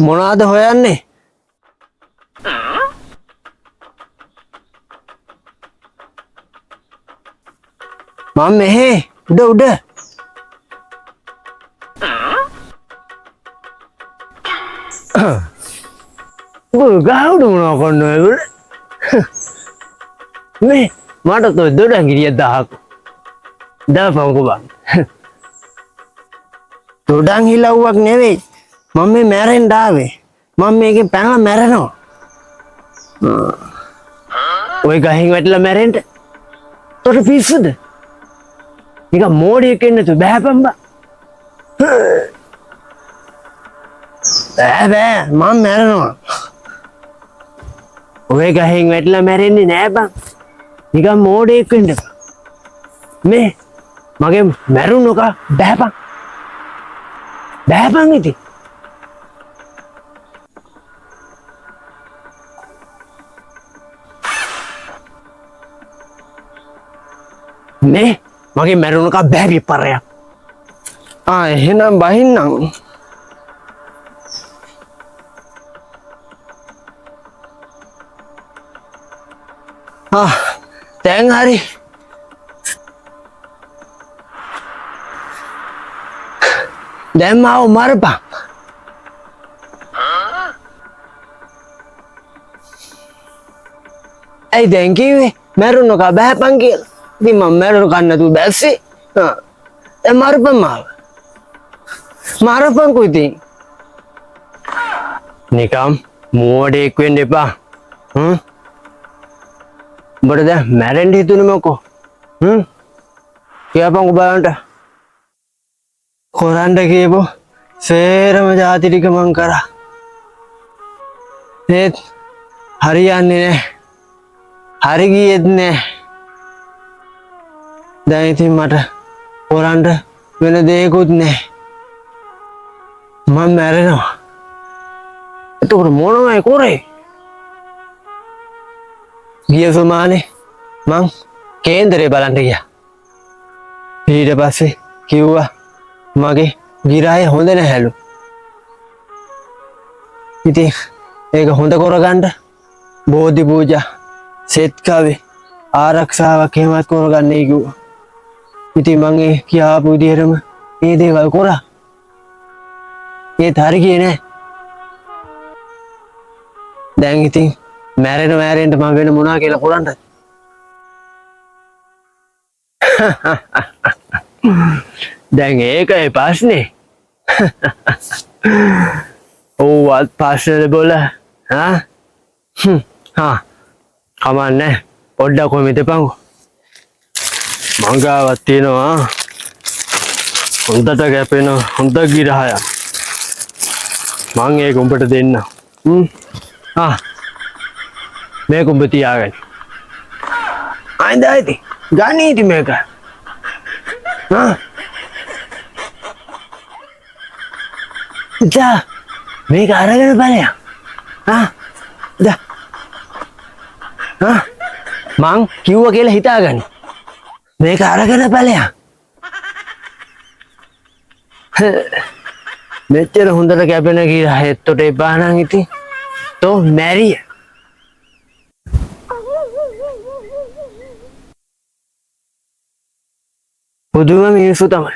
මොනවාද හොයන්නේ? මම මෙහෙ උඩ ගහුඩු මොනවා කරන්නේ ඒගොල්ලෝ? මේ මට તો දොඩන් ගිරිය 1000ක් දාපන්කෝ බං. දොඩන් හිලව්වක් නෙවෙයි. මම මේ මැරෙන්න ආවේ. මම මේකෙන් පැනලා මැරෙනවා. ඔය ගහින් වැටිලා මැරෙන්න. තොට පිස්සුද? නිකන් මෝඩියෙක් ඉන්න තු බෑපන් බං. බෑ මම මැරෙනවා. ඔය ගහෙන් වැටිලා මැරෙන්නේ නෑ බං. නිකන් මෝඩයෙක් වෙන්න බං. මේ මගේ මැරුණොක බෑපන්. බෑපන් ඉතින්. මේ මගේ මැරුණොක බෑ විපරයක්. එහෙනම් බහින්නම්. දැන් හරි. දැන් මාව මරපන්. ඇයි දැන් කිව්වේ මැරුණොක බෑපන් කියලා? ඉතින් මම මැරුණු කන්නතු බැස්සේ. දැන් මරපන් මාව. මරපන්කෝ ඉතින්. නිකම් මෝඩෙක් වෙන්න එපා. උඹට දැන් මැරෙන්න හිතුනේ මොකෝ? කියපන්කෝ බලන්න. කොරන්න කියපෝ සේරම જાති ටික මං කරා. ඒත් හරියන්නේ නැහැ. හරි ගියෙත් නැහැ. දැන් ඉතින් මට කොරන්න වෙන දෙයක්වත් නැහැ. මම මැරෙනවා. එතකොට මොනවයි කරේ? ගිය සුමානේ මං කේන්දරේ බලන්න ගියා. ඊට පස්සේ කිව්වා මගේ ගිරාය හොඳ නැහැලු. ඉතින් ඒක හොඳ කරගන්න බෝධි පූජා සෙත් කවේ ආරක්ෂාවක් එහෙමත් කරගන්නයි කිව්වා. ඉතින් මං ඒ කියාපු විදිහටම මේ දේවල් කරා. ඒත් හරි ගියේ නෑ. දැන් ඉතින් මැරෙන්න මම වෙන මොනවා කියලා කරන්නද? දැන් ඒකයි ප්‍රශ්නේ. ඕවත් ප්‍රශ්නේ බෝල. කමන්නේ. පොඩ්ඩක් කොහොමද පංගු. මංගාවක් තියෙනවා. හොඳට කැපෙන හොඳ ගිරහය. මං ඒක උඹට දෙන්න. මේක උඹ තියාගන්න. ආයිදායිති. ගන්නීති මේක. જા මේක අරගෙන බලයක්. જા. මං කිව්වා කියලා හිතාගන්න. මේක අරගෙන බලයක්. මෙච්චර හොඳට කැපෙන කියලා හෙත්තොට එපා නම් ඉතින් තෝ මැරිය. පුදුම මිනිස්සු තමයි.